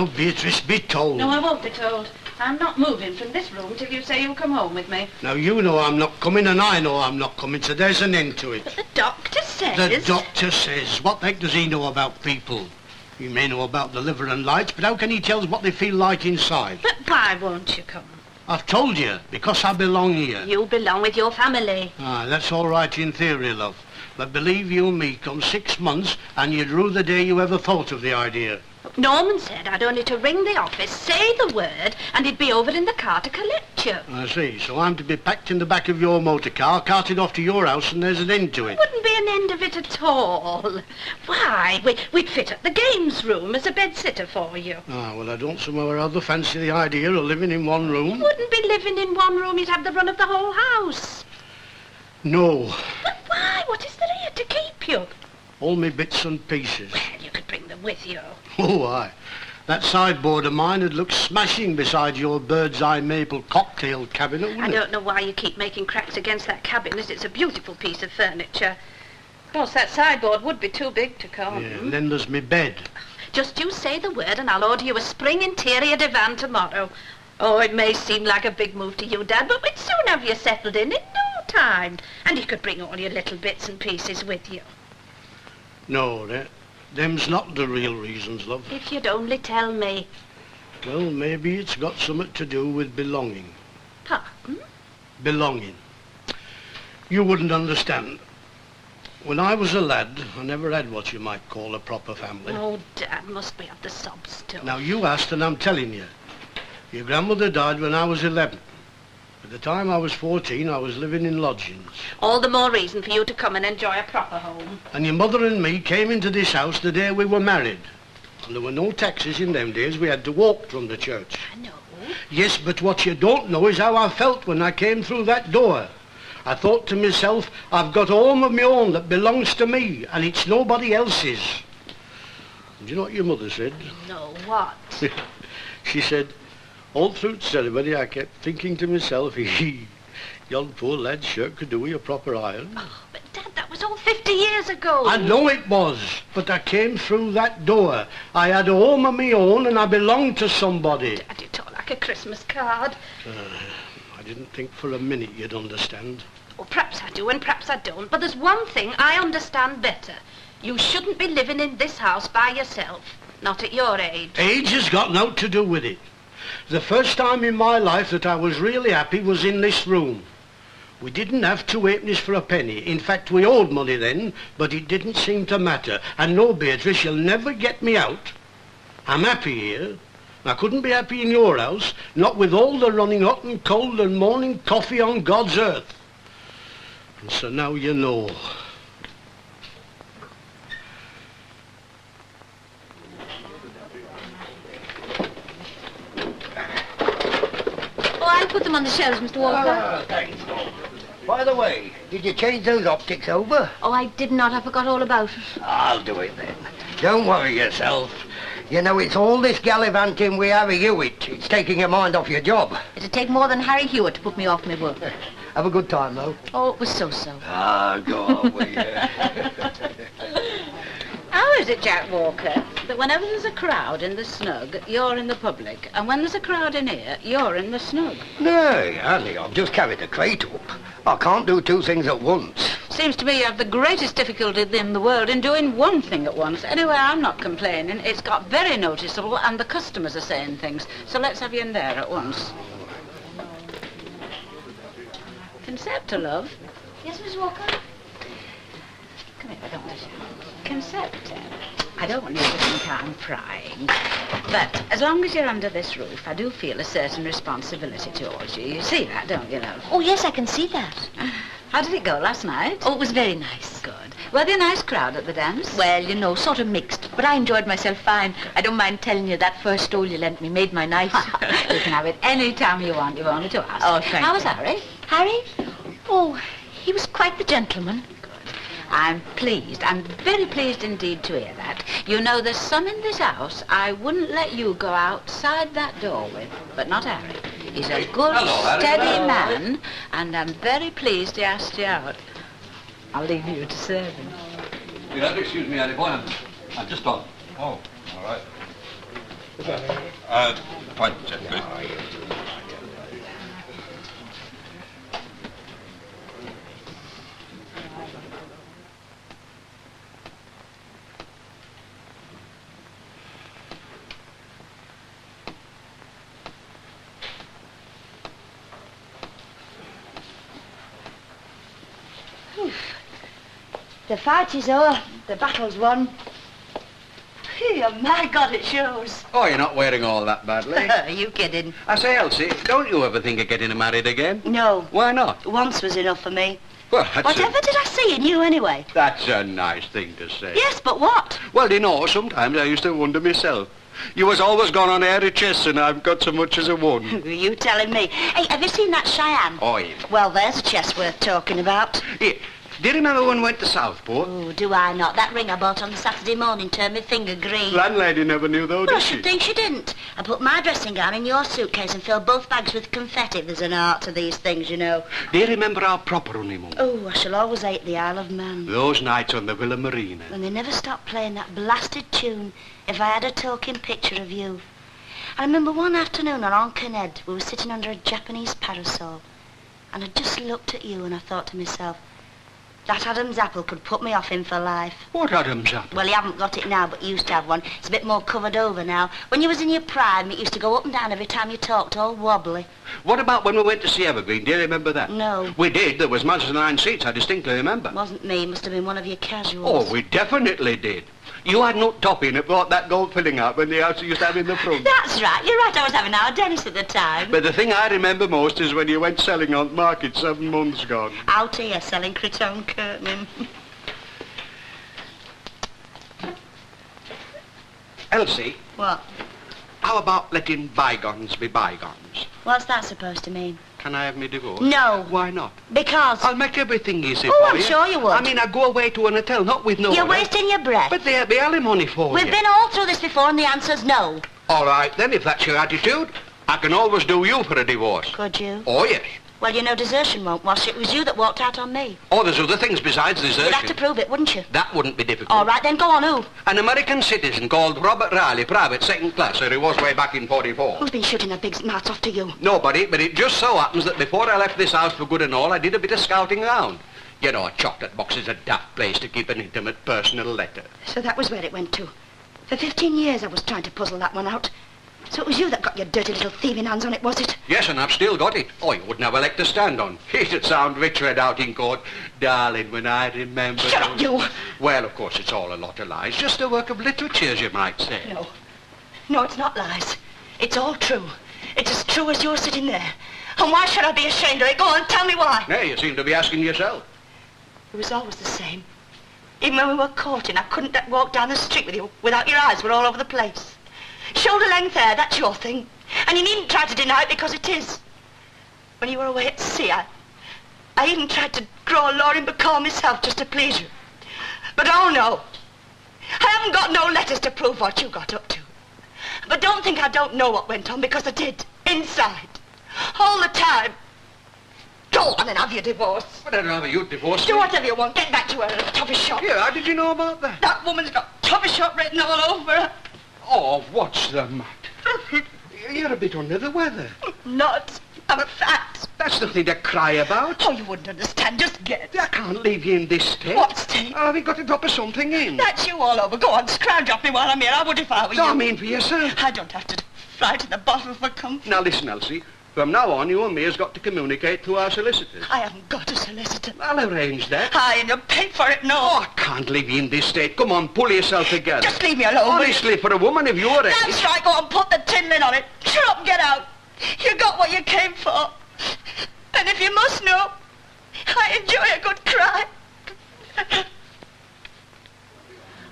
Now, Beatrice, be told. No, I won't be told. I'm not moving from this room till you say you'll come home with me. Now, you know I'm not coming, and I know I'm not coming, so there's an end to it. But the doctor says... The doctor says. What the heck does he know about people? He may know about the liver and lights, but how can he tell us what they feel like inside? But why won't you come? I've told you, because I belong here. You belong with your family. Ah, that's all right in theory, love. But believe you me, come 6 months, and you'd rue the day you ever thought of the idea. Norman said I'd only to ring the office, say the word, and he'd be over in the car to collect you. I see. So I'm to be packed in the back of your motor car, carted off to your house, and there's an end to it. Wouldn't be an end of it at all. Why, we'd fit at the games room as a bed-sitter for you. Ah, well, I don't somehow or other fancy the idea of living in one room. You wouldn't be living in one room, you'd have the run of the whole house. No. But why? What is there here to keep you? All me bits and pieces. Well, you could bring them with you. Oh, aye. That sideboard of mine would look smashing beside your bird's eye maple cocktail cabinet, wouldn't I it? don't know why you keep making cracks against that cabinet. It's a beautiful piece of furniture. Of course, that sideboard would be too big to come. Yeah, and then there's me bed. Just you say the word and I'll order you a spring interior divan tomorrow. Oh, it may seem like a big move to you, Dad, but we'd soon have you settled in no time. And you could bring all your little bits and pieces with you. No, them's not the real reasons, love. If you'd only tell me. Well, maybe it's got something to do with belonging. Pardon? Belonging. You wouldn't understand. When I was a lad, I never had what you might call a proper family. Oh, Dad, must be of the sob still. Now, you asked and I'm telling you. Your grandmother died when I was 11. By the time I was 14, I was living in lodgings. All the more reason for you to come and enjoy a proper home. And your mother and me came into this house the day we were married. And there were no taxis in them days. We had to walk from the church. I know. Yes, but what you don't know is how I felt when I came through that door. I thought to myself, I've got a home of my own that belongs to me, and it's nobody else's. And do you know what your mother said? No, what? She said, all through the ceremony, I kept thinking to myself, yon poor lad's shirt could do with a proper iron. Oh, but Dad, that was all 50 years ago. I know it was, but I came through that door. I had a home of my own and I belonged to somebody. Dad, you talk like a Christmas card. I didn't think for a minute you'd understand. Well, perhaps I do and perhaps I don't, but there's one thing I understand better. You shouldn't be living in this house by yourself, not at your age. Age has got naught to do with it. The first time in my life that I was really happy was in this room. We didn't have 2 halfpennies for a penny. In fact, we owed money then, but it didn't seem to matter. And no, Beatrice, you'll never get me out. I'm happy here. I couldn't be happy in your house, not with all the running hot and cold and morning coffee on God's earth. And so now you know. I'll put them on the shelves, Mr. Walker. Thanks. By the way, did you change those optics over? Oh, I did not. I forgot all about it. I'll do it then. Don't worry yourself. You know, it's all this gallivanting with Harry Hewitt. It's taking your mind off your job. It'd take more than Harry Hewitt to put me off my work. Have a good time, though. Oh, it was so-so. Ah, go on with you. How is it, Jack Walker, that whenever there's a crowd in the snug, you're in the public, and when there's a crowd in here, you're in the snug? No, honey, I've just carried the crate up. I can't do 2 things at once. Seems to me you have the greatest difficulty in the world in doing one thing at once. Anyway, I'm not complaining. It's got very noticeable, and the customers are saying things. So let's have you in there at once. Concepta, love. Yes, Miss Walker? Come here, I don't want to shout. Concepta, I don't want you to think I'm prying, but as long as you're under this roof, I do feel a certain responsibility towards you. You see that, don't you, love? Oh, yes, I can see that. How did it go last night? Oh, it was very nice. Good. Were there a nice crowd at the dance? Well, you know, sort of mixed, but I enjoyed myself fine. I don't mind telling you that first stole you lent me made my night. You can have it any time you want. You've only to ask. Oh, thank How you. was Harry? Harry? Oh, he was quite the gentleman. I'm pleased. I'm very pleased indeed to hear that. You know, there's some in this house I wouldn't let you go outside that door with, but not Harry. He's a good, steady man, and I'm very pleased he asked you out. I'll leave you to serve him. You'll have to excuse me, Harry boy. I'm just on. Oh, all right. Pint, please. The fight is over. The battle's won. Oh, my God, it shows. Oh, you're not wearing all that badly. Are you kidding? I say, Elsie, don't you ever think of getting married again? No. Why not? Once was enough for me. Well, Whatever did I see in you, anyway? That's a nice thing to say. Yes, but what? Well, you know, sometimes I used to wonder myself. You was always gone on airy chests and I've got so much as a one. Were you telling me? Hey, have you seen that Cheyenne? Oh, yeah. Well, there's a chest worth talking about. Yeah. Do you remember when we went to Southport? Oh, do I not? That ring I bought on Saturday morning turned my finger green. Landlady never knew, though, Well, I did she? should think she didn't. I put my dressing gown in your suitcase and filled both bags with confetti. There's an art to these things, you know. Do you remember our proper honeymoon? Oh, I shall always hate the Isle of Man. Those nights on the Villa Marina. When they never stopped playing that blasted tune, If I Had a Talking Picture of You. I remember one afternoon on Kined, we were sitting under a Japanese parasol, and I just looked at you and I thought to myself, that Adam's apple could put me off him for life. What Adam's apple? Well, you haven't got it now, but you used to have one. It's a bit more covered over now. When you was in your prime, it used to go up and down every time you talked, all wobbly. What about when we went to see Evergreen? Do you remember that? No. We did. There was much as 9 seats, I distinctly remember. Wasn't me. Must have been one of your casuals. Oh, we definitely did. You had no topping that brought that gold filling out when the house used to have in the front. That's right. You're right. I was having our Dennis at the time. But the thing I remember most is when you went selling on market 7 months gone. Out here selling cretonne curtaining. Elsie, What? how about letting bygones be bygones? What's that supposed to mean? Can I have me divorce? No. Why not? Because... I'll make everything easy Oh, for I'm you. sure you would. I mean, I go away to an hotel, not with no You're one. wasting your breath. But there'll be alimony for We've you. been all through this before and the answer's no. All right, then, if that's your attitude, I can always do you for a divorce. Could you? Oh, yes. Well, you know desertion won't wash. It was you that walked out on me. Oh, there's other things besides desertion. You'd have to prove it, wouldn't you? That wouldn't be difficult. All right, then go on, who? An American citizen called Robert Riley, private, second class, so he was way back in 44. Who's been shooting a big mouth off to you? Nobody, but it just so happens that before I left this house for good and all, I did a bit of scouting around. You know, a chocolate box is a daft place to keep an intimate personal letter. So that was where it went to. For 15 years I was trying to puzzle that one out. So it was you that got your dirty little thieving hands on it, was it? Yes, and I've still got it. Oh, you wouldn't have a leg to stand on. It'd sound rich read out in court. Darling, when I remember... Shut up, you! Well, of course, it's all a lot of lies. Just a work of literature, as you might say. No. No, it's not lies. It's all true. It's as true as you're sitting there. And why should I be ashamed of it? Go on, tell me why. Hey, you seem to be asking yourself. It was always the same. Even when we were courting, I couldn't walk down the street with you without your eyes were all over the place. Shoulder length hair, that's your thing. And you needn't try to deny it because it is. When you were away at sea, I even tried to grow a Loring Bacall myself just to please you. But oh no. I haven't got no letters to prove what you got up to. But don't think I don't know what went on, because I did. Inside. All the time. Go on and have your divorce. But I'd rather you'd divorce Do me. whatever you want. Get back to her at a toffee shop. Yeah, how did you know about that? That woman's got toffee shop written all over her. Oh, what's the matter? You're a bit under the weather. Not. I'm a fat. That's nothing to cry about. Oh, you wouldn't understand. Just get. I can't leave you in this state. What state? I've got to drop something in. That's you all over. Go on, scrounge off me while I'm here. I would if I were you. No, I mean for yourself. I don't have to fly to the bottle for comfort. Now listen, Elsie. From now on, you and me has got to communicate through our solicitors. I haven't got a solicitor. I'll arrange that. Aye, and you paid for it, no. Oh, I can't leave you in this state. Come on, pull yourself together. Just leave me alone, will you? Honestly, for a woman of your age... That's right. Go on, put the tin lid on it. Shut up and get out. You got what you came for. And if you must know, I enjoy a good cry.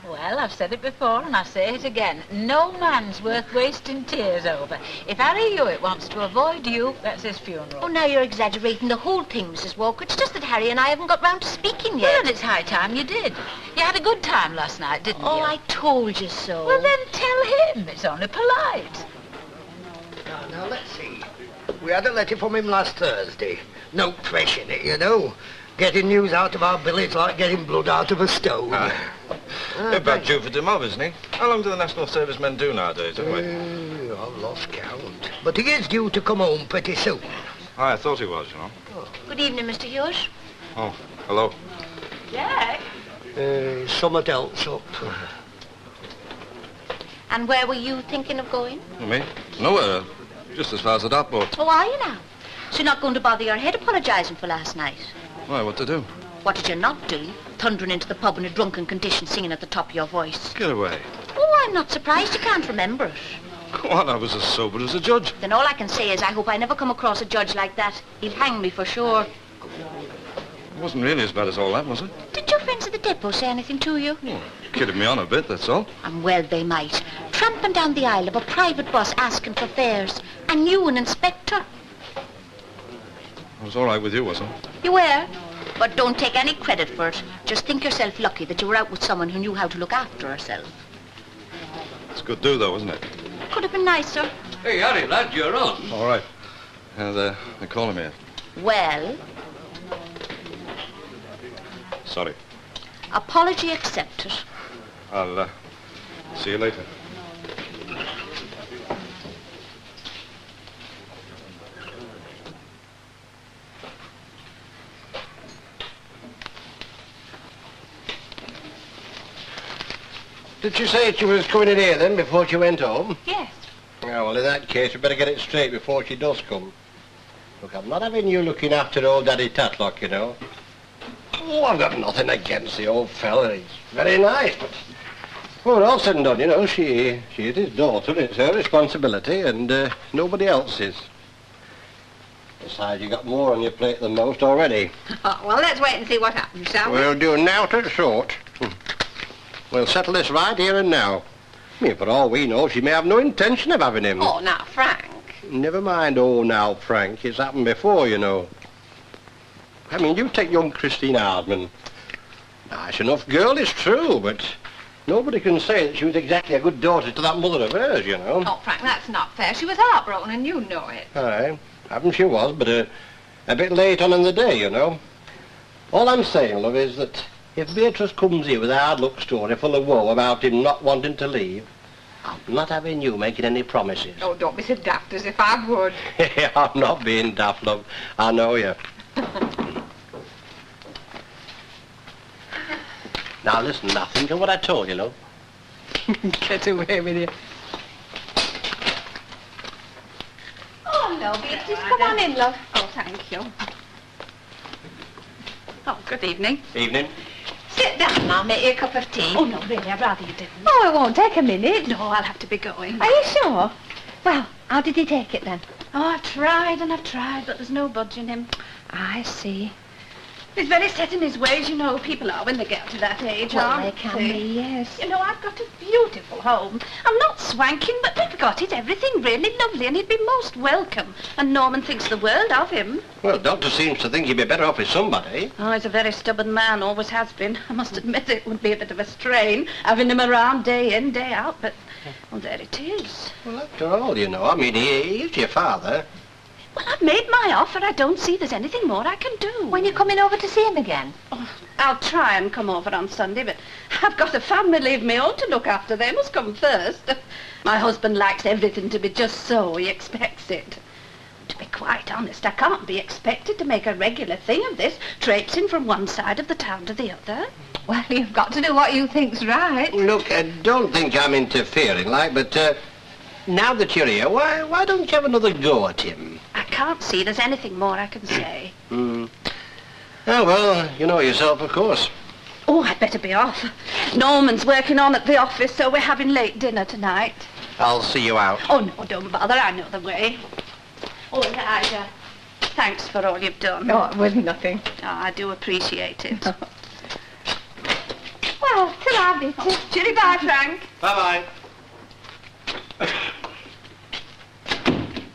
Well, I've said it before and I say it again. No man's worth wasting tears over. If Harry Hewitt wants to avoid you, that's his funeral. Oh, now you're exaggerating the whole thing, Mrs. Walker. It's just that Harry and I haven't got round to speaking yet. Well, and it's high time you did. You had a good time last night, didn't you? Oh, I told you so. Well, then tell him. It's only polite. Now, let's see. We had a letter from him last Thursday. No pressure in it, you know. Getting news out of our village like getting blood out of a stone. They're about due for demob, isn't he? How long do the National Servicemen do nowadays, anyway? I've lost count. But he is due to come home pretty soon. I thought he was, you know. Good evening, Mr. Hughes. Oh, hello. Jack? Somewhat else up. And where were you thinking of going? Me? Nowhere. Just as far as the dock boat. Oh, are you now? So you're not going to bother your head apologising for last night? Why, what to do? What did you not do? Thundering into the pub in a drunken condition, singing at the top of your voice. Get away. Oh, I'm not surprised you can't remember it. Go on, I was as sober as a judge. Then all I can say is I hope I never come across a judge like that. He'd hang me for sure. It wasn't really as bad as all that, was it? Did your friends at the depot say anything to you? Oh, kidded me on a bit, that's all. And well they might. Tramping down the aisle of a private bus asking for fares. And you an inspector. I was all right with you, wasn't it? You were. But don't take any credit for it. Just think yourself lucky that you were out with someone who knew how to look after herself. It's good do, though, isn't it? Could have been nicer. Hey, Harry, lad, you're on. All right. They're calling me. Well, Sorry. apology accepted. I'll see you later. Did she say she was coming in here then before she went home? Yes. Yeah, well, in that case, we better get it straight before she does come. Look, I'm not having you looking after old Daddy Tatlock, you know. Oh, I've got nothing against the old fella. He's very nice, but... Well, all said and done, you know, she is his daughter. It's her responsibility, and nobody else's. Besides, you got more on your plate than most already. Oh, well, let's wait and see what happens, shall we? We'll do now to short. We'll settle this right here and now. I mean, for all we know, she may have no intention of having him. Oh, now, Frank. Never mind, oh, now, Frank. It's happened before, you know. I mean, you take young Christine Hardman. Nice enough girl, it's true, but nobody can say that she was exactly a good daughter to that mother of hers, you know. Oh, Frank, that's not fair. She was heartbroken, and you know it. Aye, happen she was, but a bit late on in the day, you know. All I'm saying, love, is that if Beatrice comes here with a hard luck story full of woe about him not wanting to leave, I'm not having you making any promises. Oh, don't be so daft as if I would. I'm not being daft, love. I know you. Now listen, nothing to what I told you, love. Get away with you. Oh, no, Beatrice, come on in, love. Oh, thank you. Oh, good evening. Evening. Sit down and I'll make you a cup of tea. Oh, no, really, I'd rather you didn't. Oh, it won't take a minute. No, I'll have to be going. Are you sure? Well, how did he take it then? Oh, I've tried and I've tried, but there's no budging him. I see. He's very set in his ways, you know. People are when they get to that age, Well, aren't they can be, yes. You know, I've got a beautiful home. I'm not swanking, but we've got it. Everything really lovely, and he'd be most welcome. And Norman thinks the world of him. Well, Doctor seems to think he'd be better off with somebody. Oh, he's a very stubborn man, always has been. I must admit it would be a bit of a strain, having him around day in, day out, but, well, there it is. Well, after all, you know, I mean, he is your father. Well, I've made my offer. I don't see there's anything more I can do. When you coming over to see him again? Oh, I'll try and come over on Sunday, but I've got a family of my own to look after. They must come first. My husband likes everything to be just so. He expects it. To be quite honest, I can't be expected to make a regular thing of this, traipsing from one side of the town to the other. Well, you've got to do what you think's right. Look, don't think I'm interfering, like, but now that you're here, why don't you have another go at him? I can't see there's anything more I can say. Oh, well, you know yourself, of course. Oh, I'd better be off. Norman's working on at the office, so we're having late dinner tonight. I'll see you out. Oh, no, don't bother. I know the way. Oh, Elijah, thanks for all you've done. Oh, it was nothing. Oh, I do appreciate it. Well, till Beatrice. Chilly bye, Frank. Bye-bye.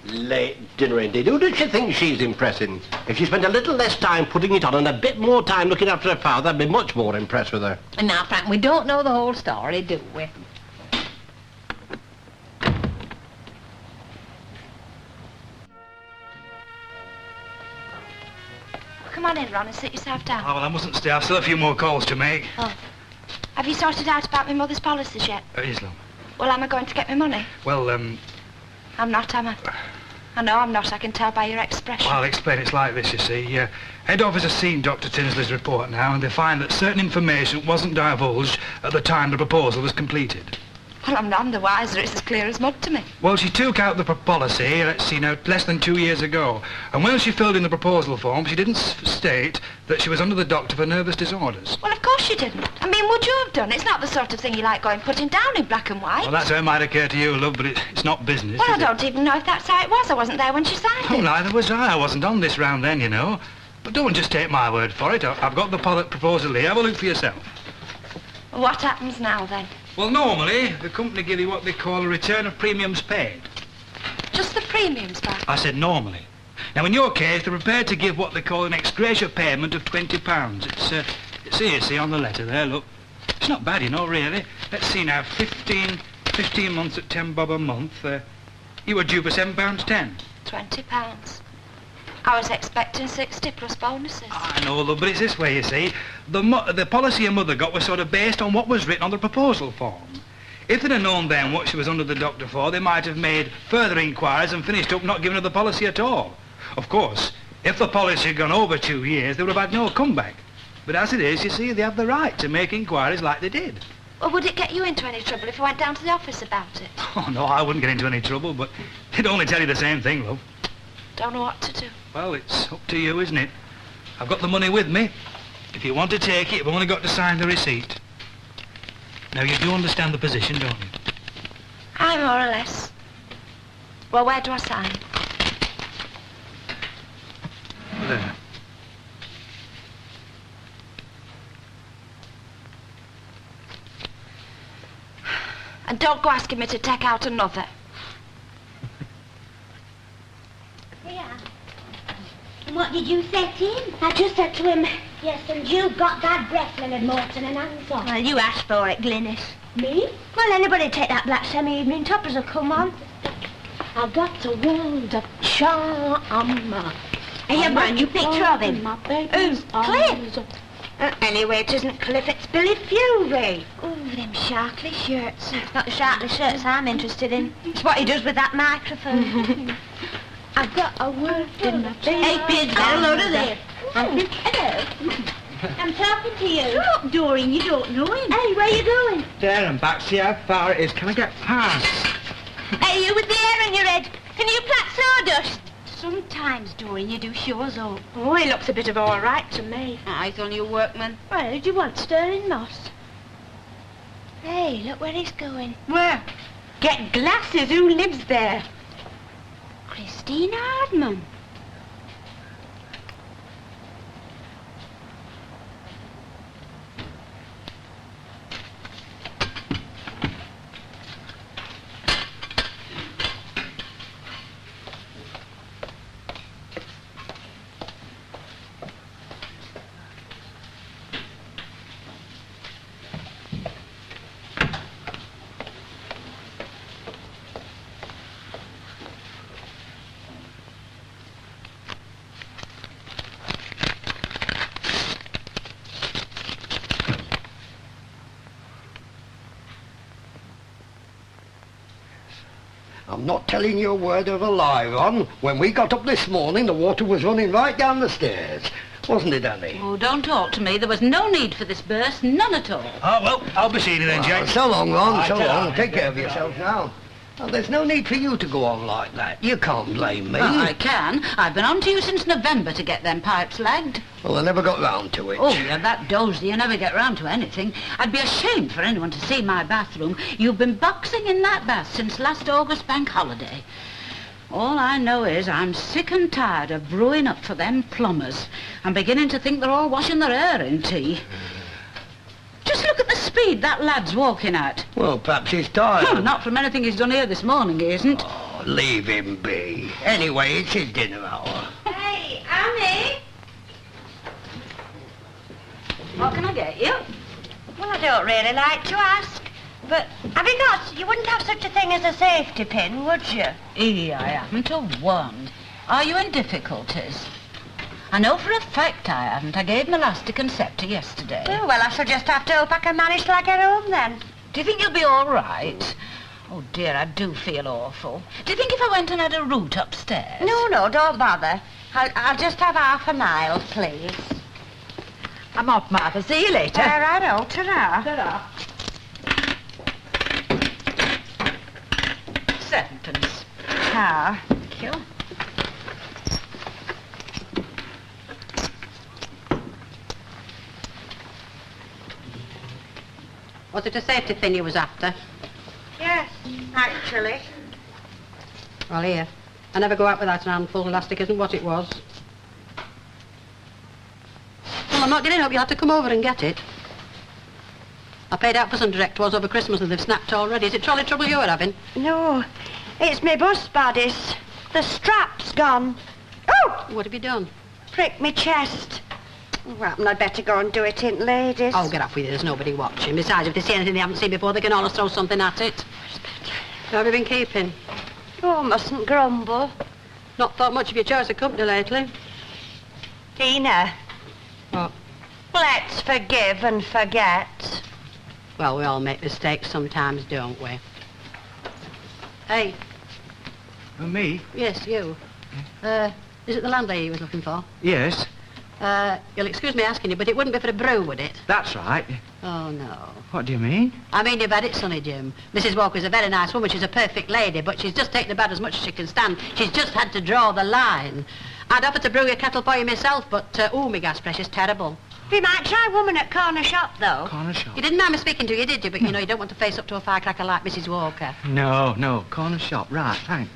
Late dinner indeed. Who does she think she's impressing? If she spent a little less time putting it on and a bit more time looking after her father, I'd be much more impressed with her. Now, Frank, we don't know the whole story, do we? Come on on in, Ron, and sit yourself down. Oh, well, I mustn't stay. I've still a few more calls to make. Oh. Have you sorted out about my mother's policies yet? Yes, love. Well, am I going to get my money? Well, I'm not, am I? I know I'm not. I can tell by your expression. Well, I'll explain. It's like this, you see. Head office has seen Dr. Tinsley's report now, and they find that certain information wasn't divulged at the time the proposal was completed. Well, I'm none the wiser. It's as clear as mud to me. Well, she took out the policy, let's see now, less than 2 years ago. And when she filled in the proposal form, she didn't state that she was under the doctor for nervous disorders. Well, of course you didn't. I mean, would you have done? It's not the sort of thing you like going putting down in black and white. Well, that's how it might occur to you, love, but it's not business, Well, I is it? don't even know if that's how it was. I wasn't there when she signed Oh, it. neither was I. I wasn't on this round then, you know. But don't just take my word for it. I've got the proposal here. Have a look for yourself. What happens now, then? Well, normally, the company give you what they call a return of premiums paid. Just the premiums back? I said normally. Now, in your case, they're prepared to give what they call an ex gratia payment of £20. It's here, see, on the letter there, look. It's not bad, you know, really. Let's see now, 15 months at 10 bob a month. You were due for £7.10. £20. I was expecting 60 plus bonuses. I know, love, but it's this way, you see. The policy your mother got was sort of based on what was written on the proposal form. If they'd have known then what she was under the doctor for, they might have made further inquiries and finished up not giving her the policy at all. Of course, if the policy had gone over 2 years, they would have had no comeback. But as it is, you see, they have the right to make inquiries like they did. Well, would it get you into any trouble if I went down to the office about it? Oh, no, I wouldn't get into any trouble, but they'd only tell you the same thing, love. Don't know what to do. Well, it's up to you, isn't it? I've got the money with me. If you want to take it, you've only got to sign the receipt. Now, you do understand the position, don't you? Aye, more or less. Well, where do I sign? There. And don't go asking me to take out another. Yeah. And what did you say to him? I just said to him, yes, and you've got that breath, Leonard Morton, and hands off. Well, you asked for it, Glynis. Me? Well, anybody take that black semi-evening top as will come on. I got a world of charm. Hey, you got a new picture of him. Who's Cliff? Anyway, it isn't Cliff, it's Billy Fury. Oh, them sharkly shirts. It's not the sharkly shirts I'm interested in. It's what he does with that microphone. I've got a word in my Hey, Pids, get a load of this. Hello. I'm talking to you. Shut up, Doreen, you don't know him. Hey, where you going? There and back, see how far it is. Can I get past? Hey, you with the hair on your head. Can you plat sawdust? Sometimes, Doreen, you do shows up. Oh, he looks a bit of all right to me. He's only a workman. Well, do you want stirring moss? Hey, look where he's going. Where? Get glasses. Who lives there? Christine Hardman. I'm not telling you a word of a lie, Ron. When we got up this morning, the water was running right down the stairs. Wasn't it, Annie? Oh, don't talk to me. There was no need for this burst, none at all. Oh, well, I'll be seeing you then, Jake. So long, Ron, Right, so long. on. Take care of yourself now. Well, there's no need for you to go on like that. You can't blame me. I can. I've been on to you since November to get them pipes lagged. Well, I never got round to it. Oh, you're that dozy, you never get round to anything. I'd be ashamed for anyone to see my bathroom. You've been boxing in that bath since last August bank holiday. All I know is I'm sick and tired of brewing up for them plumbers. I'm beginning to think they're all washing their hair in tea. Just look at the speed that lad's walking at. Well, perhaps he's tired. Not from anything he's done here this morning, he isn't. Oh, leave him be. Anyway, it's his dinner hour. Hey, Annie. What can I get you? Well, I don't really like to ask, but you wouldn't have such a thing as a safety pin, would you? I haven't a one. Are you in difficulties? I know for a fact I haven't. I gave him elastic and scepter yesterday. Oh, well, I shall just have to hope I can manage till I get home, then. Do you think you'll be all right? Oh, dear, I do feel awful. Do you think if I went and had a root upstairs? No, don't bother. I'll just have half a mile, please. I'm off, Martha. See you later. Righto, ta-ra. Ta-ra. 7pence. Ta. Thank you. Was it a safety pin you was after? Yes, actually. Well, here. I never go out without an handful. Elastic isn't what it was. Well, I'm not getting up. You'll have to come over and get it. I paid out for some direct ones over Christmas and they've snapped already. Is it trolley trouble you're having? No, it's my bus bodies. The strap's gone. Oh! What have you done? Pricked me chest. Well, I'd better go and do it in ladies. Oh, get off with you. There's nobody watching. Besides, if they see anything they haven't seen before, they can always throw something at it. How have you been keeping? Oh, mustn't grumble. Not thought much of your choice of company lately. Tina. What? Let's forgive and forget. Well, we all make mistakes sometimes, don't we? Hey. Me? Yes, you. Is it the landlady you was looking for? Yes. You'll excuse me asking you, but it wouldn't be for a brew, would it? That's right. Oh, no. What do you mean? I mean, you've had it, sonny Jim. Mrs. Walker's a very nice woman. She's a perfect lady, but she's just taken about as much as she can stand. She's just had to draw the line. I'd offer to brew your kettle for you myself, but, my gas pressure's terrible. We might try woman at corner shop, though. Corner shop? You didn't mind me speaking to you, did you? But, you don't want to face up to a firecracker like Mrs. Walker. No. Corner shop. Right, thanks.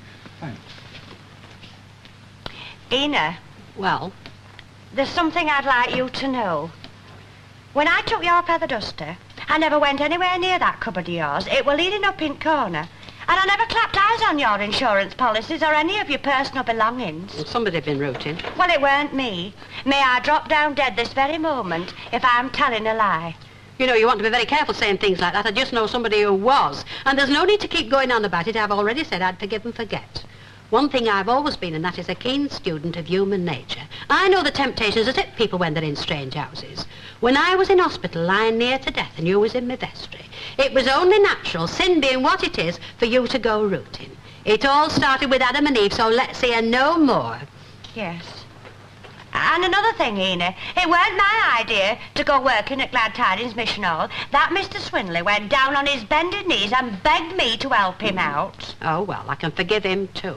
Ina. Well? There's something I'd like you to know. When I took your feather duster, I never went anywhere near that cupboard of yours. It were leading up in corner. And I never clapped eyes on your insurance policies or any of your personal belongings. Well, somebody'd been rooting. Well, it weren't me. May I drop down dead this very moment if I'm telling a lie. You want to be very careful saying things like that. I just know somebody who was. And there's no need to keep going on about it. I've already said I'd forgive and forget. One thing I've always been, and that is a keen student of human nature. I know the temptations that hit people when they're in strange houses. When I was in hospital lying near to death and you was in my vestry, it was only natural, sin being what it is, for you to go rooting. It all started with Adam and Eve, so let's hear no more. Yes. And another thing, Ina, it weren't my idea to go working at Glad Tidings Mission Hall. That Mr. Swinley went down on his bended knees and begged me to help him out. Oh, well, I can forgive him too.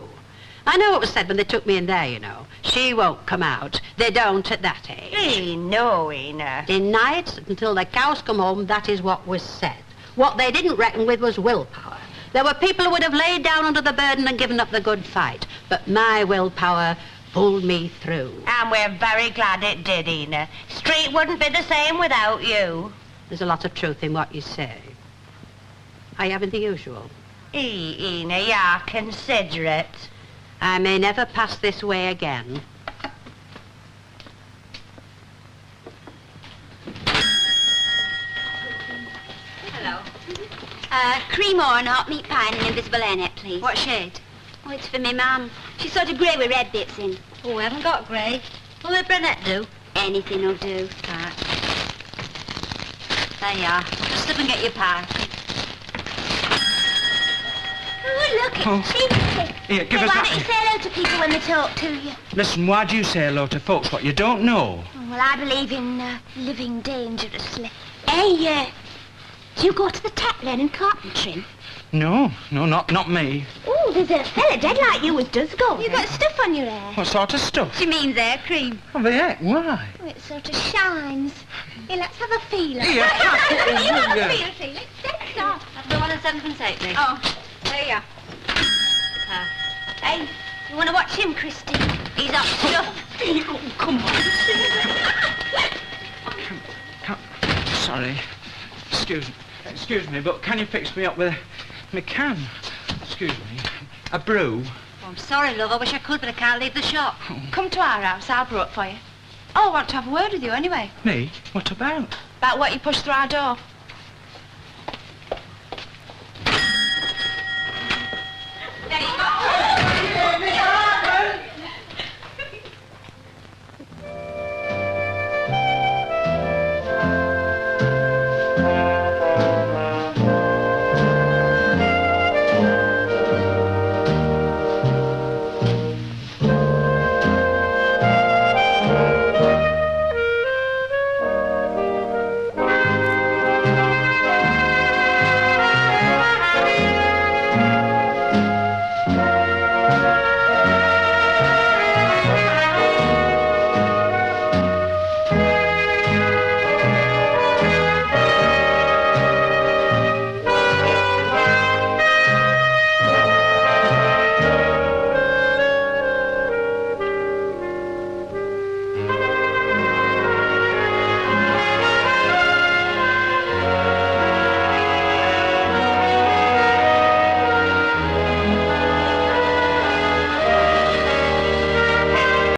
I know what was said when they took me in there, She won't come out. They don't at that age. No, Ina. Deny it until the cows come home, that is what was said. What they didn't reckon with was willpower. There were people who would have laid down under the burden and given up the good fight. But my willpower pulled me through. And we're very glad it did, Ina. Street wouldn't be the same without you. There's a lot of truth in what you say. Are you having the usual? Ina, you're considerate. I may never pass this way again. Hello. Cream or and hot meat pie and an invisible airnet, please. What shade? Oh, it's for me mum. She's sort of grey with red bits in. Oh, we haven't got grey. Will the brunette do? Anything will do. Right. There you are. Just slip and get your pie. Oh, look, it's cheap. Here, give us why that. don't you say hello to people when they talk to you? Listen, why do you say hello to folks what you don't know? Oh, well, I believe in living dangerously. Hey, do you go to the tap then in carpentry? No, not me. Oh, there's a fella dead like you as does go. You've got stuff on your hair. What sort of stuff? She means hair cream. Oh, the heck, why? Oh, it sort of shines. Here, let's have a feeler. Here, you have yeah. a feel. Let's start. That's the one and 7.8, please. Oh, there you are. Hey, you want to watch him, Christy? He's up stuff. Oh, come on. Sorry. Excuse me, but can you fix me up with me can? Excuse me. A brew. Oh, I'm sorry, love. I wish I could, but I can't leave the shop. Come to our house. I'll brew it for you. Oh, I want to have a word with you anyway. Me? What about? About what you pushed through our door.